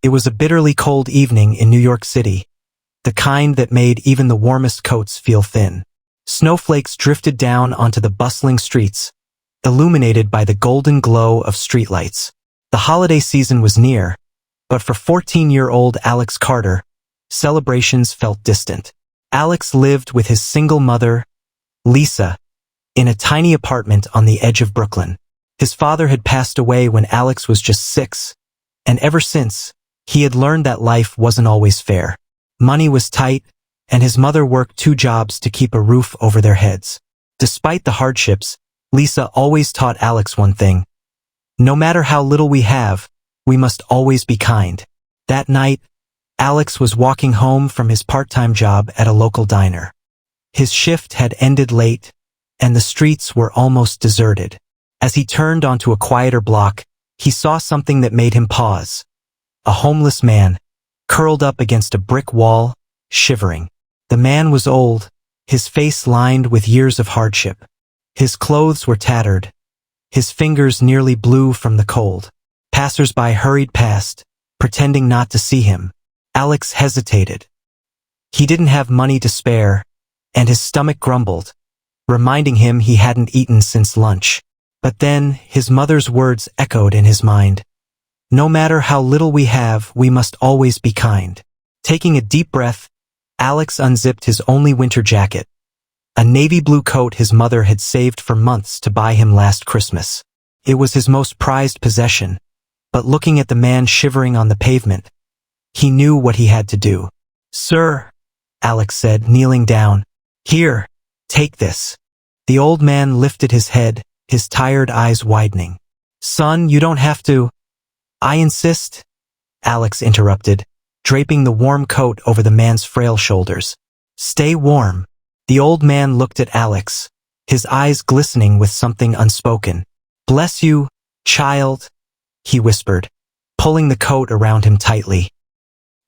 It was a bitterly cold evening in New York City, the kind that made even the warmest coats feel thin. Snowflakes drifted down onto the bustling streets, illuminated by the golden glow of streetlights. The holiday season was near, but for 14-year-old Alex Carter, celebrations felt distant. Alex lived with his single mother, Lisa, in a tiny apartment on the edge of Brooklyn. His father had passed away when Alex was just 6, and ever since, he had learned that life wasn't always fair. Money was tight, and his mother worked 2 jobs to keep a roof over their heads. Despite the hardships, Lisa always taught Alex one thing: no matter how little we have, we must always be kind. That night, Alex was walking home from his part-time job at a local diner. His shift had ended late, and the streets were almost deserted. As he turned onto a quieter block, he saw something that made him pause. A homeless man, curled up against a brick wall, shivering. The man was old, his face lined with years of hardship. His clothes were tattered, his fingers nearly blue from the cold. Passers-by hurried past, pretending not to see him. Alex hesitated. He didn't have money to spare, and his stomach grumbled, reminding him he hadn't eaten since lunch. But then, his mother's words echoed in his mind. No matter how little we have, we must always be kind. Taking a deep breath, Alex unzipped his only winter jacket, a navy blue coat his mother had saved for months to buy him last Christmas. It was his most prized possession, but looking at the man shivering on the pavement, he knew what he had to do. "Sir," Alex said, kneeling down. "Here, take this." The old man lifted his head, his tired eyes widening. "Son, you don't have to." "I insist," Alex interrupted, draping the warm coat over the man's frail shoulders. "Stay warm." The old man looked at Alex, his eyes glistening with something unspoken. "Bless you, child," he whispered, pulling the coat around him tightly.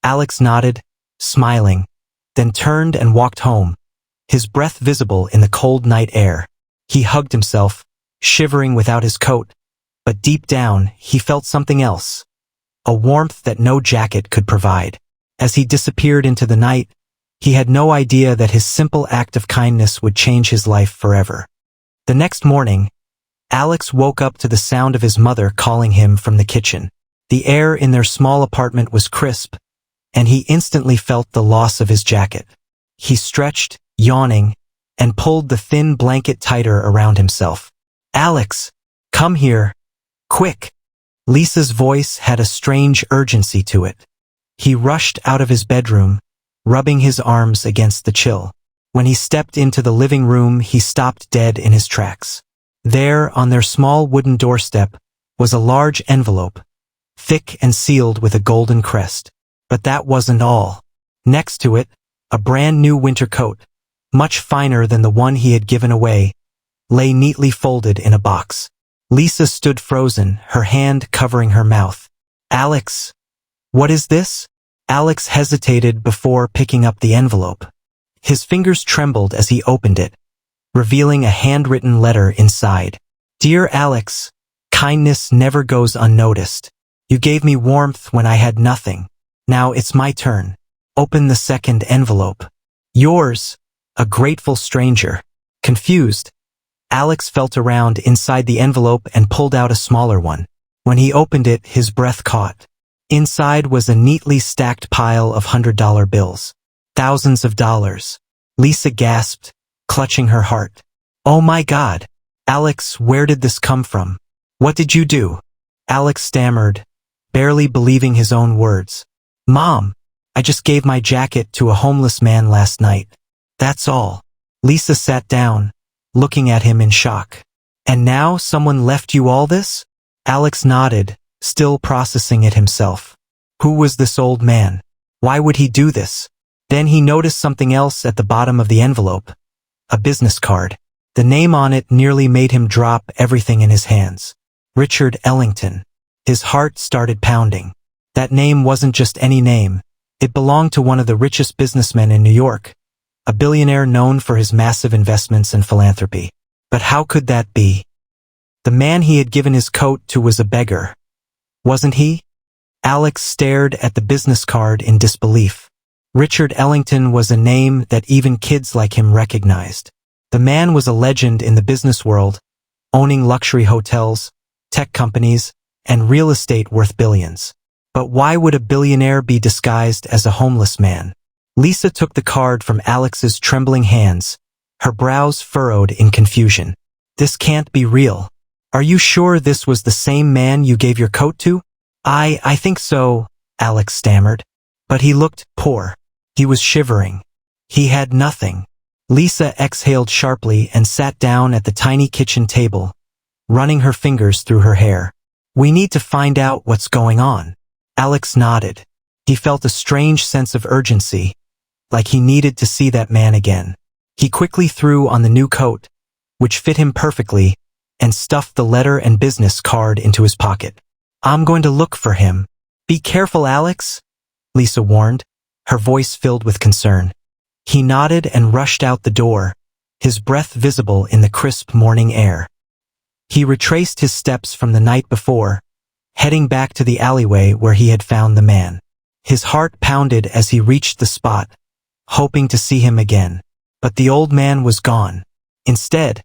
Alex nodded, smiling, then turned and walked home, his breath visible in the cold night air. He hugged himself, shivering without his coat, but deep down he felt something else, a warmth that no jacket could provide. As he disappeared into the night, he had no idea that his simple act of kindness would change his life forever. The next morning, Alex woke up to the sound of his mother calling him from the kitchen. The air in their small apartment was crisp, and he instantly felt the loss of his jacket. He stretched, yawning, and pulled the thin blanket tighter around himself. "Alex, come here, quick." Lisa's voice had a strange urgency to it. He rushed out of his bedroom, rubbing his arms against the chill. When he stepped into the living room, he stopped dead in his tracks. There, on their small wooden doorstep, was a large envelope, thick and sealed with a golden crest. But that wasn't all. Next to it, a brand new winter coat, much finer than the one he had given away, lay neatly folded in a box. Lisa stood frozen, her hand covering her mouth. "Alex, what is this?" Alex hesitated before picking up the envelope. His fingers trembled as he opened it, revealing a handwritten letter inside. "Dear Alex, kindness never goes unnoticed. You gave me warmth when I had nothing. Now it's my turn. Open the second envelope. Yours, a grateful stranger." Confused, Alex felt around inside the envelope and pulled out a smaller one. When he opened it, his breath caught. Inside was a neatly stacked pile of $100 bills. Thousands of dollars. Lisa gasped, clutching her heart. "Oh my God. Alex, where did this come from? What did you do?" Alex stammered, barely believing his own words. "Mom, I just gave my jacket to a homeless man last night. That's all." Lisa sat down, looking at him in shock. "And now someone left you all this?" Alex nodded, still processing it himself. Who was this old man? Why would he do this? Then he noticed something else at the bottom of the envelope. A business card. The name on it nearly made him drop everything in his hands. Richard Ellington. His heart started pounding. That name wasn't just any name. It belonged to one of the richest businessmen in New York, a billionaire known for his massive investments and philanthropy. But how could that be? The man he had given his coat to was a beggar, wasn't he? Alex stared at the business card in disbelief. Richard Ellington was a name that even kids like him recognized. The man was a legend in the business world, owning luxury hotels, tech companies, and real estate worth billions. But why would a billionaire be disguised as a homeless man? Lisa took the card from Alex's trembling hands, her brows furrowed in confusion. This can't be real. Are you sure this was the same man you gave your coat to? I think so, Alex stammered. But he looked poor. He was shivering. He had nothing. Lisa exhaled sharply and sat down at the tiny kitchen table, running her fingers through her hair. We need to find out what's going on. Alex nodded. He felt a strange sense of urgency, like he needed to see that man again. He quickly threw on the new coat, which fit him perfectly, and stuffed the letter and business card into his pocket. I'm going to look for him. Be careful, Alex, Lisa warned, her voice filled with concern. He nodded and rushed out the door, his breath visible in the crisp morning air. He retraced his steps from the night before, heading back to the alleyway where he had found the man. His heart pounded as he reached the spot, hoping to see him again. But the old man was gone. Instead,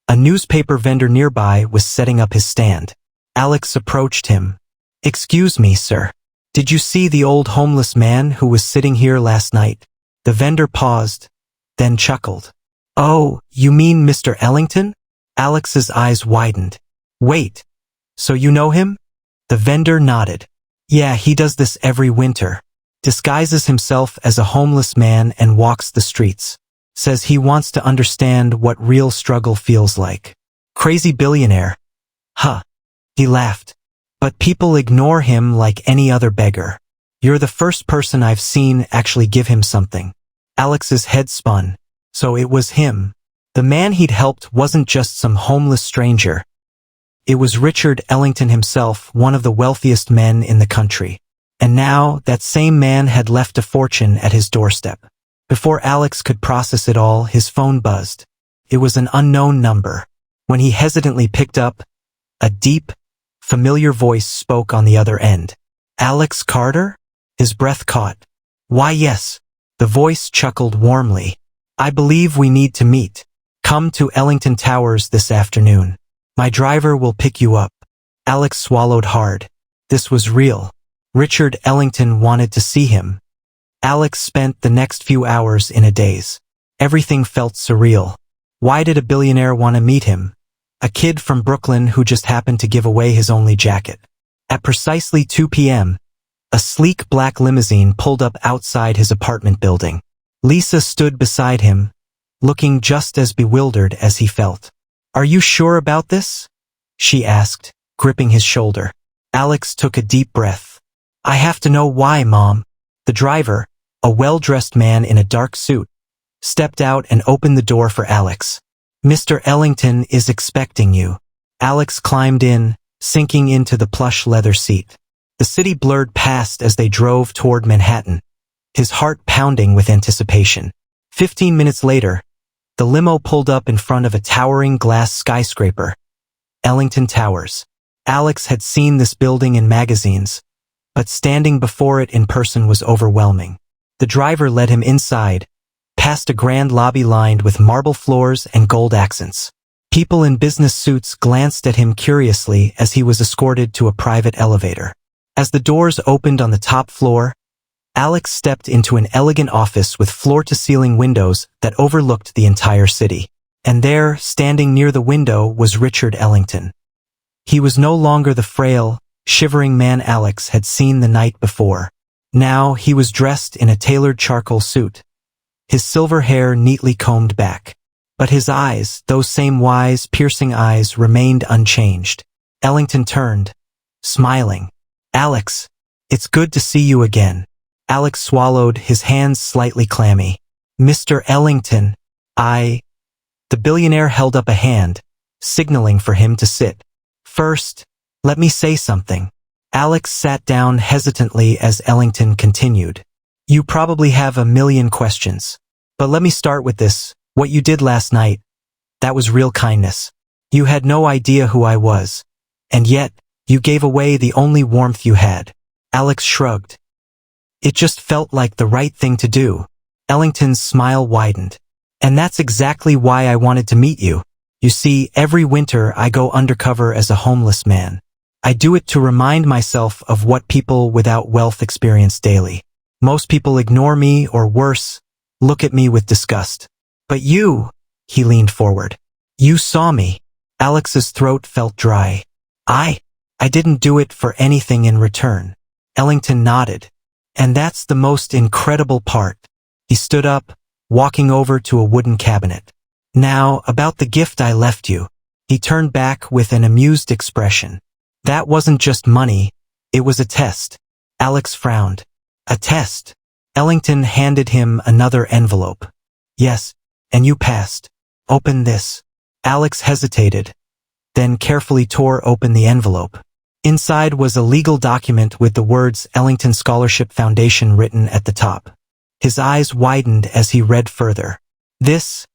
a newspaper vendor nearby was setting up his stand. Alex approached him. Excuse me, sir. Did you see the old homeless man who was sitting here last night? The vendor paused, then chuckled. Oh, you mean Mr. Ellington? Alex's eyes widened. Wait, so you know him? The vendor nodded. Yeah, he does this every winter. Disguises himself as a homeless man and walks the streets. Says he wants to understand what real struggle feels like. Crazy billionaire. Huh. He laughed. But people ignore him like any other beggar. You're the first person I've seen actually give him something. Alex's head spun. So it was him. The man he'd helped wasn't just some homeless stranger. It was Richard Ellington himself, one of the wealthiest men in the country. And now, that same man had left a fortune at his doorstep. Before Alex could process it all, his phone buzzed. It was an unknown number. When he hesitantly picked up, a deep, familiar voice spoke on the other end. Alex Carter? His breath caught. Why, yes. The voice chuckled warmly. I believe we need to meet. Come to Ellington Towers this afternoon. My driver will pick you up. Alex swallowed hard. This was real. Richard Ellington wanted to see him. Alex spent the next few hours in a daze. Everything felt surreal. Why did a billionaire want to meet him? A kid from Brooklyn who just happened to give away his only jacket. At precisely 2 p.m., a sleek black limousine pulled up outside his apartment building. Lisa stood beside him, looking just as bewildered as he felt. Are you sure about this? She asked, gripping his shoulder. Alex took a deep breath. I have to know why, Mom. The driver, a well-dressed man in a dark suit, stepped out and opened the door for Alex. Mr. Ellington is expecting you. Alex climbed in, sinking into the plush leather seat. The city blurred past as they drove toward Manhattan, his heart pounding with anticipation. 15 minutes later, the limo pulled up in front of a towering glass skyscraper, Ellington Towers. Alex had seen this building in magazines, but standing before it in person was overwhelming. The driver led him inside, past a grand lobby lined with marble floors and gold accents. People in business suits glanced at him curiously as he was escorted to a private elevator. As the doors opened on the top floor, Alex stepped into an elegant office with floor-to-ceiling windows that overlooked the entire city. And there, standing near the window, was Richard Ellington. He was no longer the frail, shivering man Alex had seen the night before. Now he was dressed in a tailored charcoal suit, his silver hair neatly combed back. But his eyes, those same wise, piercing eyes, remained unchanged. Ellington turned, smiling. Alex, it's good to see you again. Alex swallowed, his hands slightly clammy. Mr. Ellington, The billionaire held up a hand, signaling for him to sit. First, let me say something. Alex sat down hesitantly as Ellington continued. You probably have a million questions. But let me start with this. What you did last night, that was real kindness. You had no idea who I was. And yet, you gave away the only warmth you had. Alex shrugged. It just felt like the right thing to do. Ellington's smile widened. And that's exactly why I wanted to meet you. You see, every winter I go undercover as a homeless man. I do it to remind myself of what people without wealth experience daily. Most people ignore me, or worse, look at me with disgust. But you, he leaned forward. You saw me. Alex's throat felt dry. I didn't do it for anything in return. Ellington nodded. And that's the most incredible part. He stood up, walking over to a wooden cabinet. Now, about the gift I left you. He turned back with an amused expression. That wasn't just money, it was a test. Alex frowned. A test. Ellington handed him another envelope. Yes, and you passed. Open this. Alex hesitated, then carefully tore open the envelope. Inside was a legal document with the words Ellington Scholarship Foundation written at the top. His eyes widened as he read further. This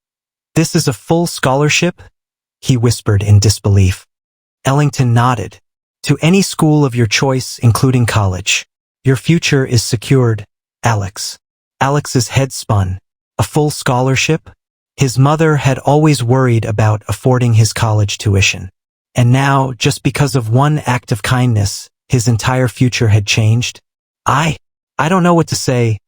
is a full scholarship? He whispered in disbelief. Ellington nodded. To any school of your choice, including college. Your future is secured, Alex. Alex's head spun. A full scholarship? His mother had always worried about affording his college tuition. And now, just because of one act of kindness, his entire future had changed? I don't know what to say,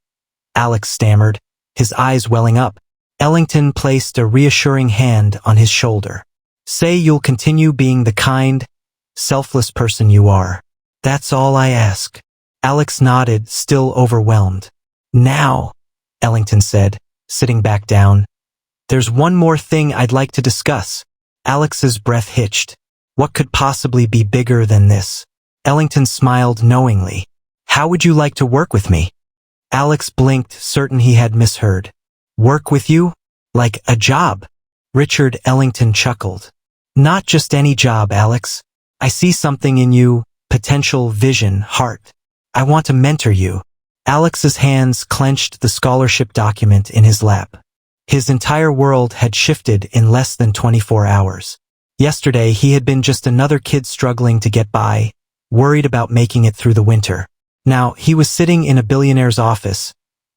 Alex stammered, his eyes welling up. Ellington placed a reassuring hand on his shoulder. Say you'll continue being the kind, selfless person you are. That's all I ask. Alex nodded, still overwhelmed. Now, Ellington said, sitting back down, there's one more thing I'd like to discuss. Alex's breath hitched. What could possibly be bigger than this? Ellington smiled knowingly. How would you like to work with me? Alex blinked, certain he had misheard. Work with you? Like a job? Richard Ellington chuckled. Not just any job, Alex. I see something in you, potential, vision, heart. I want to mentor you. Alex's hands clenched the scholarship document in his lap. His entire world had shifted in less than 24 hours. Yesterday, he had been just another kid struggling to get by, worried about making it through the winter. Now, he was sitting in a billionaire's office,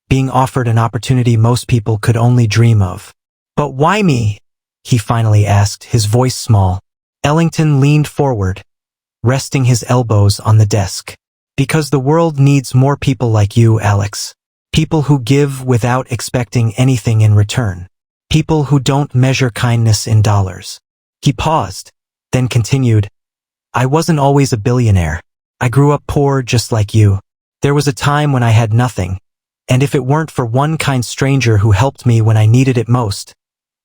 being offered an opportunity most people could only dream of. But why me? He finally asked, his voice small. Ellington leaned forward, resting his elbows on the desk. Because the world needs more people like you, Alex. People who give without expecting anything in return. People who don't measure kindness in dollars. He paused, then continued. I wasn't always a billionaire. I grew up poor just like you. There was a time when I had nothing. And if it weren't for one kind stranger who helped me when I needed it most,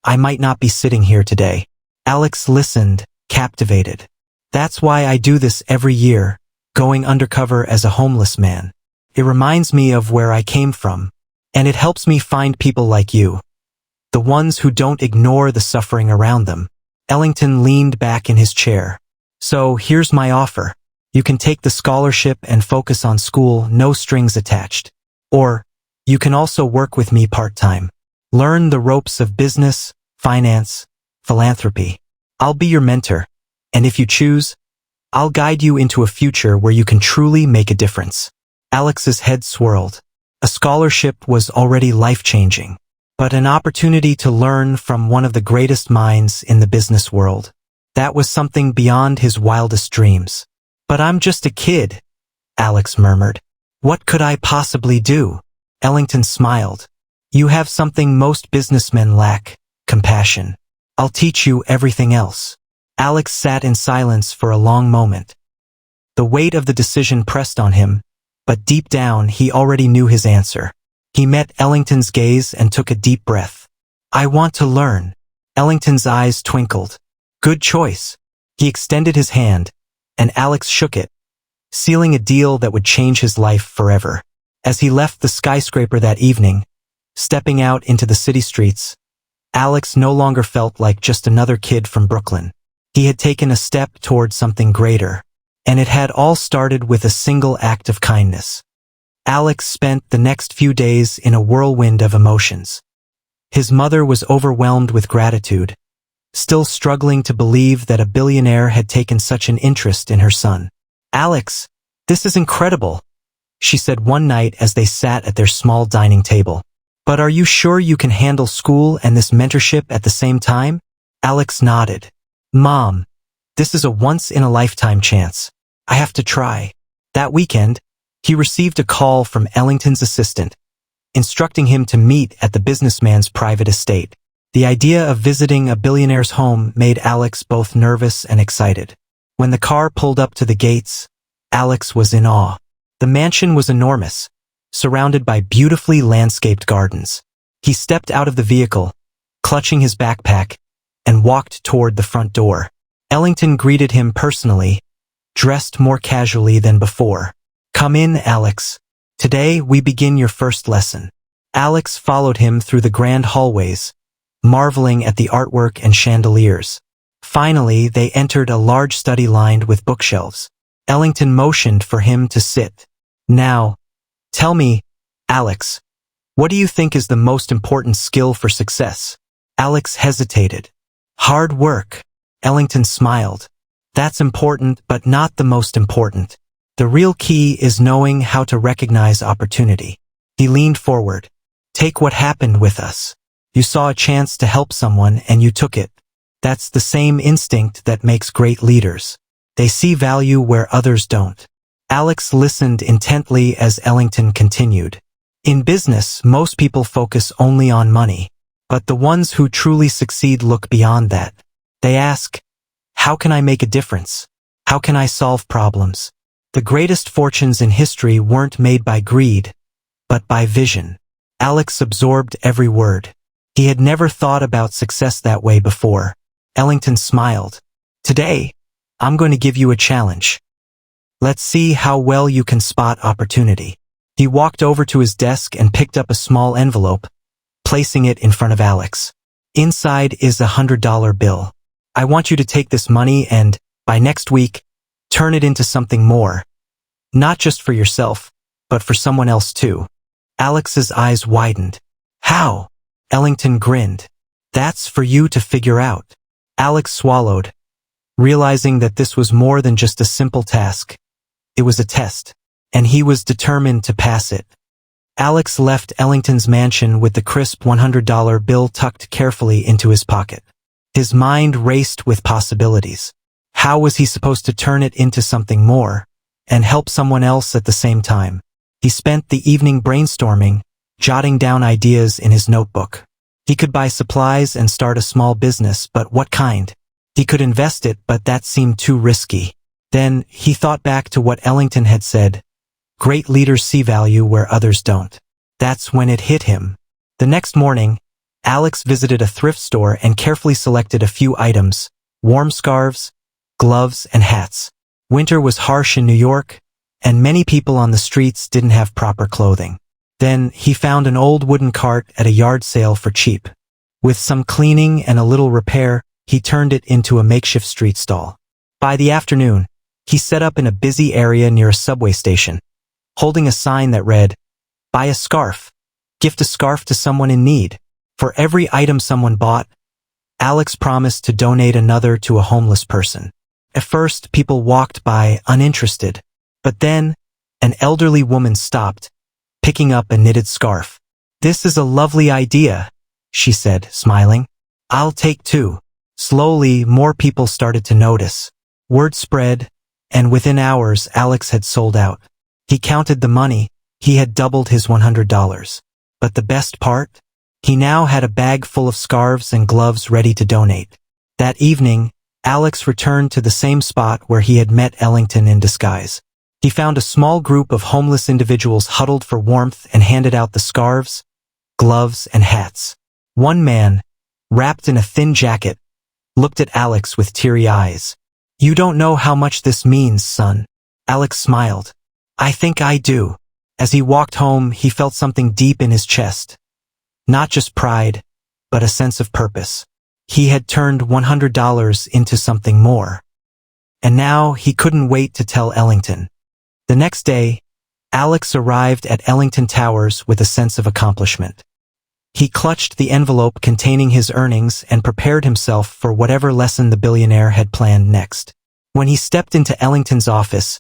I might not be sitting here today. Alex listened, captivated. That's why I do this every year, going undercover as a homeless man. It reminds me of where I came from, and it helps me find people like you. The ones who don't ignore the suffering around them. Ellington leaned back in his chair. So here's my offer. You can take the scholarship and focus on school, no strings attached. Or, you can also work with me part-time. Learn the ropes of business, finance, philanthropy. I'll be your mentor, and if you choose, I'll guide you into a future where you can truly make a difference. Alex's head swirled. A scholarship was already life-changing, but an opportunity to learn from one of the greatest minds in the business world. That was something beyond his wildest dreams. But I'm just a kid, Alex murmured. What could I possibly do? Ellington smiled. You have something most businessmen lack, compassion. I'll teach you everything else. Alex sat in silence for a long moment. The weight of the decision pressed on him, but deep down he already knew his answer. He met Ellington's gaze and took a deep breath. I want to learn. Ellington's eyes twinkled. Good choice. He extended his hand, and Alex shook it, sealing a deal that would change his life forever. As he left the skyscraper that evening, stepping out into the city streets, Alex no longer felt like just another kid from Brooklyn. He had taken a step toward something greater, and it had all started with a single act of kindness. Alex spent the next few days in a whirlwind of emotions. His mother was overwhelmed with gratitude, still struggling to believe that a billionaire had taken such an interest in her son. Alex, this is incredible. she said one night as they sat at their small dining table. "But are you sure you can handle school and this mentorship at the same time?" Alex nodded. "Mom, this is a once-in-a-lifetime chance. I have to try." That weekend, he received a call from Ellington's assistant, instructing him to meet at the businessman's private estate. The idea of visiting a billionaire's home made Alex both nervous and excited. When the car pulled up to the gates, Alex was in awe. The mansion was enormous, surrounded by beautifully landscaped gardens. He stepped out of the vehicle, clutching his backpack, and walked toward the front door. Ellington greeted him personally, dressed more casually than before. "Come in, Alex. Today we begin your first lesson." Alex followed him through the grand hallways, marveling at the artwork and chandeliers. Finally, they entered a large study lined with bookshelves. Ellington motioned for him to sit. "Now, tell me, Alex, what do you think is the most important skill for success?" Alex hesitated. "Hard work." Ellington smiled. "That's important, but not the most important. The real key is knowing how to recognize opportunity." He leaned forward. "Take what happened with us. You saw a chance to help someone and you took it. That's the same instinct that makes great leaders. They see value where others don't." Alex listened intently as Ellington continued. "In business, most people focus only on money, but the ones who truly succeed look beyond that. They ask, how can I make a difference? How can I solve problems? The greatest fortunes in history weren't made by greed, but by vision." Alex absorbed every word. He had never thought about success that way before. Ellington smiled. "Today, I'm going to give you a challenge. Let's see how well you can spot opportunity." He walked over to his desk and picked up a small envelope, placing it in front of Alex. "Inside is a $100 bill. I want you to take this money and, by next week, turn it into something more. Not just for yourself, but for someone else too." Alex's eyes widened. "How?" Ellington grinned. "That's for you to figure out." Alex swallowed, realizing that this was more than just a simple task. It was a test, and he was determined to pass it. Alex left Ellington's mansion with the crisp $100 bill tucked carefully into his pocket. His mind raced with possibilities. How was he supposed to turn it into something more, and help someone else at the same time? He spent the evening brainstorming, jotting down ideas in his notebook. He could buy supplies and start a small business, but what kind? He could invest it, but that seemed too risky. Then he thought back to what Ellington had said, "Great leaders see value where others don't." That's when it hit him. The next morning, Alex visited a thrift store and carefully selected a few items: warm scarves, gloves, and hats. Winter was harsh in New York, and many people on the streets didn't have proper clothing. Then he found an old wooden cart at a yard sale for cheap. With some cleaning and a little repair, he turned it into a makeshift street stall. By the afternoon, he set up in a busy area near a subway station, holding a sign that read, "Buy a scarf. Gift a scarf to someone in need." For every item someone bought, Alex promised to donate another to a homeless person. At first, people walked by uninterested, but then an elderly woman stopped, picking up a knitted scarf. "This is a lovely idea," she said, smiling. "I'll take two." Slowly, more people started to notice. Word spread, and within hours, Alex had sold out. He counted the money. He had doubled his $100. But the best part? He now had a bag full of scarves and gloves ready to donate. That evening, Alex returned to the same spot where he had met Ellington in disguise. He found a small group of homeless individuals huddled for warmth and handed out the scarves, gloves, and hats. One man, wrapped in a thin jacket, looked at Alex with teary eyes. "You don't know how much this means, son." Alex smiled. "I think I do." As he walked home, he felt something deep in his chest. Not just pride, but a sense of purpose. He had turned $100 into something more. And now he couldn't wait to tell Ellington. The next day, Alex arrived at Ellington Towers with a sense of accomplishment. He clutched the envelope containing his earnings and prepared himself for whatever lesson the billionaire had planned next. When he stepped into Ellington's office,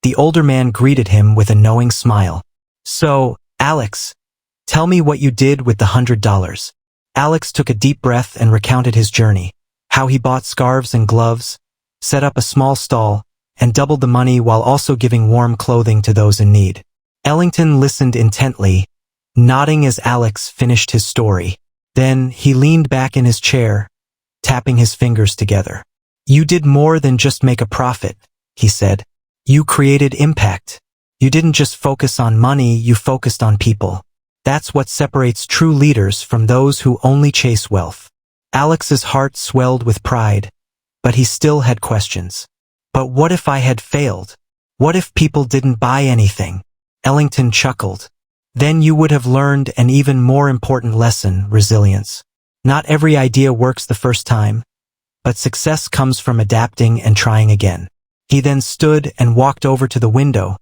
The older man greeted him with a knowing smile. So, Alex, tell me what you did with the $100. Alex took a deep breath and recounted his journey, how he bought scarves and gloves, set up a small stall, and doubled the money while also giving warm clothing to those in need. Ellington listened intently, nodding as Alex finished his story. Then he leaned back in his chair, tapping his fingers together. You did more than just make a profit, he said. You created impact. You didn't just focus on money, you focused on people. That's what separates true leaders from those who only chase wealth. Alex's heart swelled with pride, but he still had questions. But what if I had failed? What if people didn't buy anything? Ellington chuckled. Then you would have learned an even more important lesson, resilience. Not every idea works the first time, but success comes from adapting and trying again. He then stood and walked over to the window,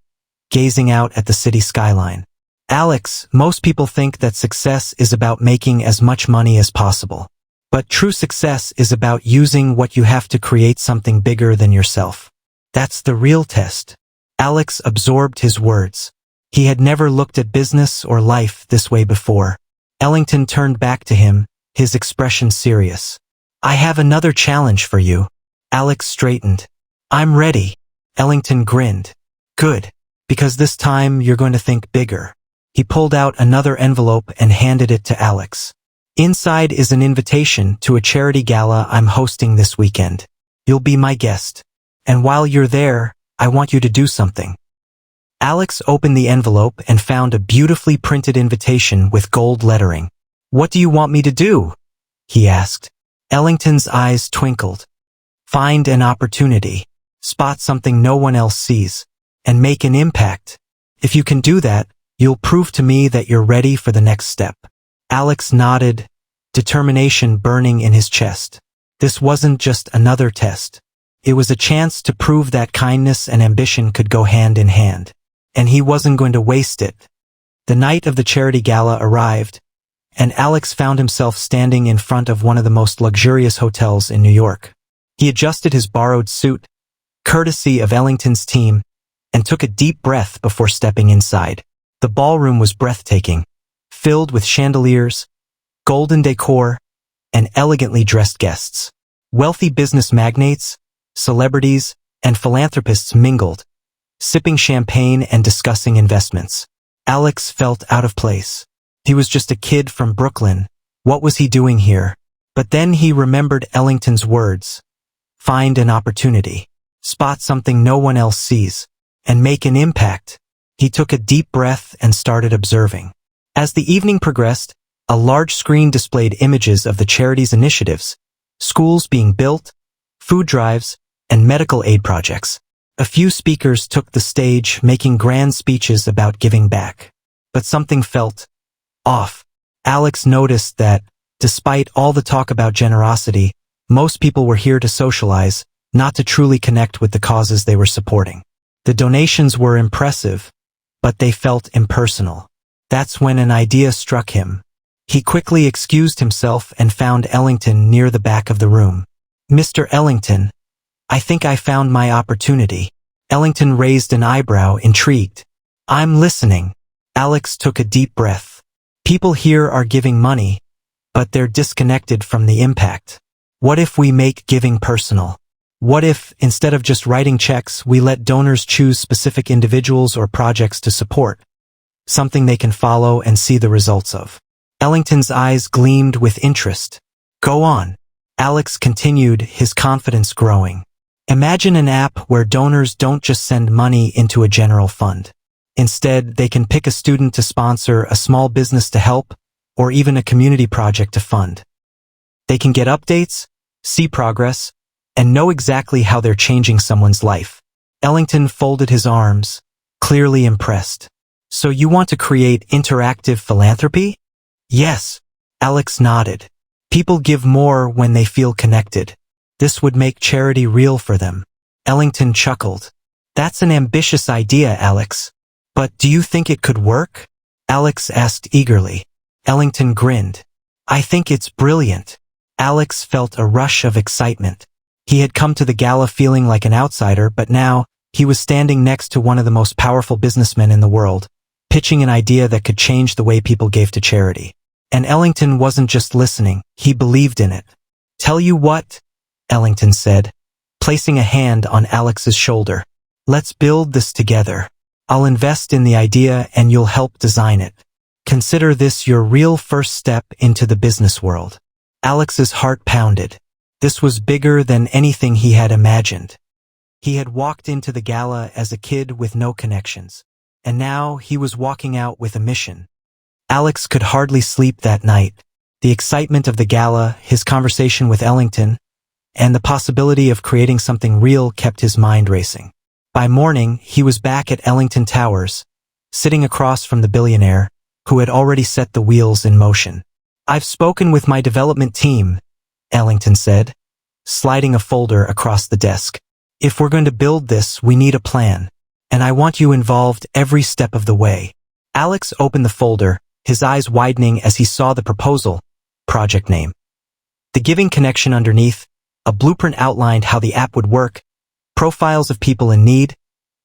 gazing out at the city skyline. Alex, most people think that success is about making as much money as possible. But true success is about using what you have to create something bigger than yourself. That's the real test. Alex absorbed his words. He had never looked at business or life this way before. Ellington turned back to him, his expression serious. I have another challenge for you. Alex straightened. I'm ready. Ellington grinned. Good, because this time you're going to think bigger. He pulled out another envelope and handed it to Alex. Inside is an invitation to a charity gala I'm hosting this weekend. You'll be my guest. And while you're there, I want you to do something. Alex opened the envelope and found a beautifully printed invitation with gold lettering. What do you want me to do? He asked. Ellington's eyes twinkled. Find an opportunity. Spot something no one else sees. And make an impact. If you can do that, you'll prove to me that you're ready for the next step. Alex nodded, determination burning in his chest. This wasn't just another test. It was a chance to prove that kindness and ambition could go hand in hand. And he wasn't going to waste it. The night of the charity gala arrived, and Alex found himself standing in front of one of the most luxurious hotels in New York. He adjusted his borrowed suit, courtesy of Ellington's team, and took a deep breath before stepping inside. The ballroom was breathtaking, filled with chandeliers, golden decor, and elegantly dressed guests. Wealthy business magnates, celebrities, and philanthropists mingled, sipping champagne and discussing investments. Alex felt out of place. He was just a kid from Brooklyn. What was he doing here? But then he remembered Ellington's words. Find an opportunity. Spot something no one else sees. And make an impact. He took a deep breath and started observing. As the evening progressed, a large screen displayed images of the charity's initiatives, schools being built, food drives, and medical aid projects. A few speakers took the stage, making grand speeches about giving back. But something felt off. Alex noticed that, despite all the talk about generosity, most people were here to socialize, not to truly connect with the causes they were supporting. The donations were impressive, but they felt impersonal. That's when an idea struck him. He quickly excused himself and found Ellington near the back of the room. Mr. Ellington, I think I found my opportunity. Ellington raised an eyebrow, intrigued. I'm listening. Alex took a deep breath. People here are giving money, but they're disconnected from the impact. What if we make giving personal? What if, instead of just writing checks, we let donors choose specific individuals or projects to support? Something they can follow and see the results of. Ellington's eyes gleamed with interest. Go on. Alex continued, his confidence growing. Imagine an app where donors don't just send money into a general fund. Instead, they can pick a student to sponsor, a small business to help, or even a community project to fund. They can get updates, see progress, and know exactly how they're changing someone's life. Ellington folded his arms, clearly impressed. So you want to create interactive philanthropy? Yes. Alex nodded. People give more when they feel connected. This would make charity real for them. Ellington chuckled. That's an ambitious idea, Alex. But do you think it could work? Alex asked eagerly. Ellington grinned. I think it's brilliant. Alex felt a rush of excitement. He had come to the gala feeling like an outsider, but now, He was standing next to one of the most powerful businessmen in the world, pitching an idea that could change the way people gave to charity. And Ellington wasn't just listening, he believed in it. "Tell you what," Ellington said, placing a hand on Alex's shoulder. "Let's build this together. I'll invest in the idea and you'll help design it. Consider this your real first step into the business world." Alex's heart pounded. This was bigger than anything he had imagined. He had walked into the gala as a kid with no connections, and now he was walking out with a mission. Alex could hardly sleep that night. The excitement of the gala, his conversation with Ellington, and the possibility of creating something real kept his mind racing. By morning, he was back at Ellington Towers, sitting across from the billionaire, who had already set the wheels in motion. "I've spoken with my development team," Ellington said, sliding a folder across the desk. "If we're going to build this, we need a plan, and I want you involved every step of the way." Alex opened the folder, his eyes widening as he saw the proposal, project name. The giving connection underneath, a blueprint outlined how the app would work, profiles of people in need,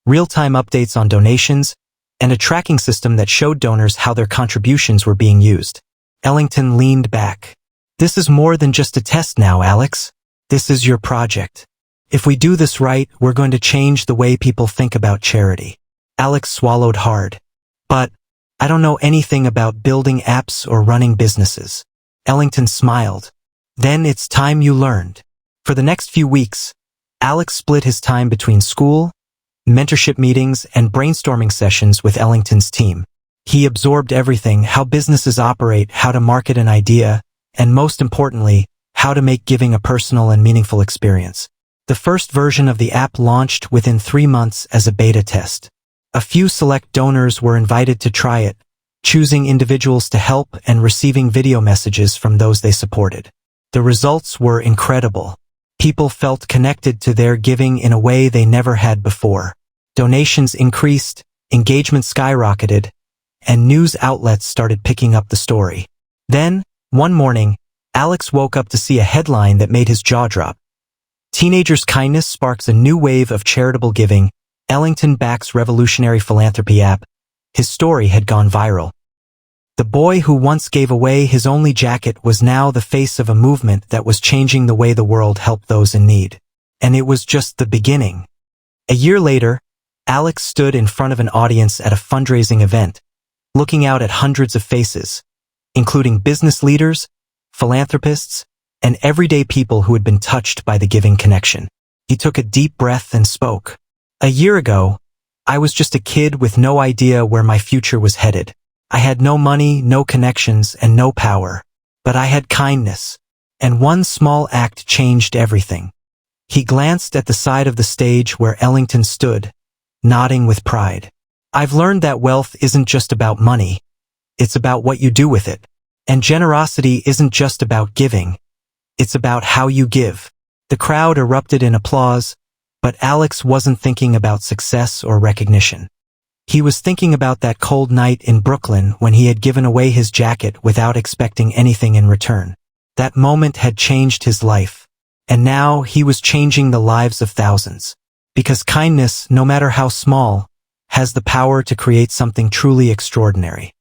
real-time updates on donations, and a tracking system that showed donors how their contributions were being used. Ellington leaned back. "This is more than just a test now, Alex. This is your project. If we do this right, we're going to change the way people think about charity." Alex swallowed hard. "But I don't know anything about building apps or running businesses." Ellington smiled. "Then it's time you learned." For the next few weeks, Alex split his time between school, mentorship meetings, and brainstorming sessions with Ellington's team. He absorbed everything: how businesses operate, how to market an idea, and most importantly, how to make giving a personal and meaningful experience. The first version of the app launched within 3 months as a beta test. A few select donors were invited to try it, choosing individuals to help and receiving video messages from those they supported. The results were incredible. People felt connected to their giving in a way they never had before. Donations increased, engagement skyrocketed, and news outlets started picking up the story. Then, one morning, Alex woke up to see a headline that made his jaw drop. "Teenagers' kindness sparks a new wave of charitable giving. Ellington backs revolutionary philanthropy app." His story had gone viral. The boy who once gave away his only jacket was now the face of a movement that was changing the way the world helped those in need. And it was just the beginning. A year later, Alex stood in front of an audience at a fundraising event, looking out at hundreds of faces, including business leaders, philanthropists, and everyday people who had been touched by the giving connection. He took a deep breath and spoke. "A year ago, I was just a kid with no idea where my future was headed. I had no money, no connections, and no power. But I had kindness, and one small act changed everything." He glanced at the side of the stage where Ellington stood, nodding with pride. "I've learned that wealth isn't just about money. It's about what you do with it. And generosity isn't just about giving. It's about how you give." The crowd erupted in applause, but Alex wasn't thinking about success or recognition. He was thinking about that cold night in Brooklyn when he had given away his jacket without expecting anything in return. That moment had changed his life, and now he was changing the lives of thousands. Because kindness, no matter how small, has the power to create something truly extraordinary.